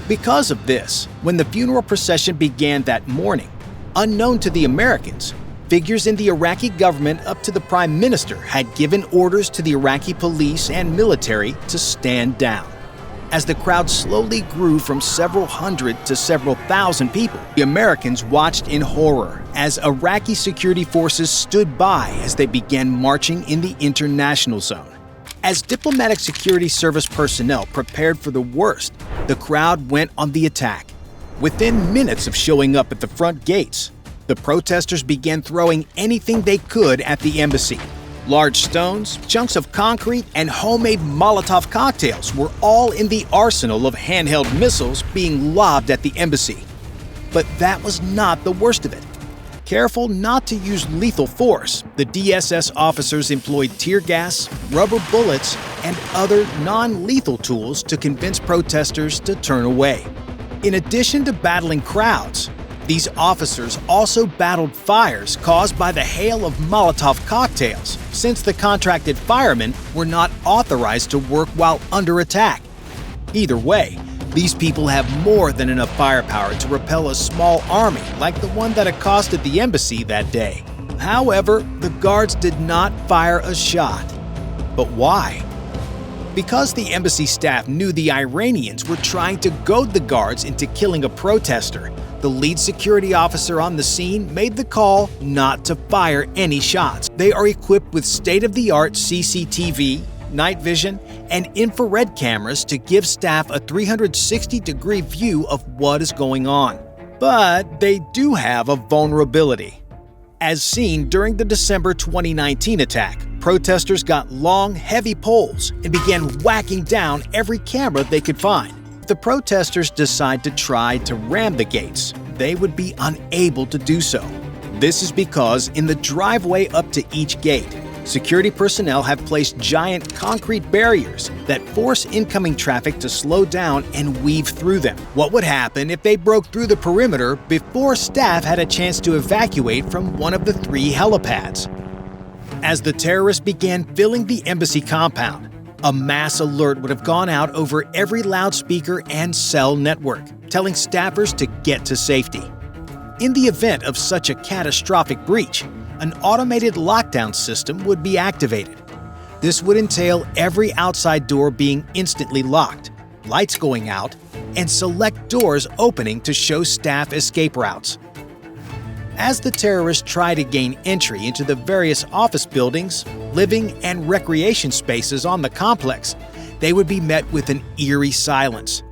Because of this, when the funeral procession began that morning, unknown to the Americans, figures in the Iraqi government up to the prime minister had given orders to the Iraqi police and military to stand down. As the crowd slowly grew from several hundred to several thousand people, the Americans watched in horror as Iraqi security forces stood by as they began marching in the international zone. As diplomatic security service personnel prepared for the worst, the crowd went on the attack. Within minutes of showing up at the front gates, the protesters began throwing anything they could at the embassy. Large stones, chunks of concrete, and homemade Molotov cocktails were all in the arsenal of handheld missiles being lobbed at the embassy. But that was not the worst of it. Careful not to use lethal force, the DSS officers employed tear gas, rubber bullets, and other non-lethal tools to convince protesters to turn away. In addition to battling crowds, these officers also battled fires caused by the hail of Molotov cocktails, since the contracted firemen were not authorized to work while under attack. Either way, these people have more than enough firepower to repel a small army like the one that accosted the embassy that day. However, the guards did not fire a shot. But why? Because the embassy staff knew the Iranians were trying to goad the guards into killing a protester, the lead security officer on the scene made the call not to fire any shots. They are equipped with state-of-the-art CCTV, night vision, and infrared cameras to give staff a 360-degree view of what is going on. But they do have a vulnerability. As seen during the December 2019 attack, protesters got long, heavy poles and began whacking down every camera they could find. If the protesters decide to try to ram the gates, they would be unable to do so. This is because in the driveway up to each gate, security personnel have placed giant concrete barriers that force incoming traffic to slow down and weave through them. What would happen if they broke through the perimeter before staff had a chance to evacuate from one of the 3 helipads? As the terrorists began filling the embassy compound, a mass alert would have gone out over every loudspeaker and cell network, telling staffers to get to safety. In the event of such a catastrophic breach, an automated lockdown system would be activated. This would entail every outside door being instantly locked, lights going out, and select doors opening to show staff escape routes. As the terrorists try to gain entry into the various office buildings, living, and recreation spaces on the complex, they would be met with an eerie silence.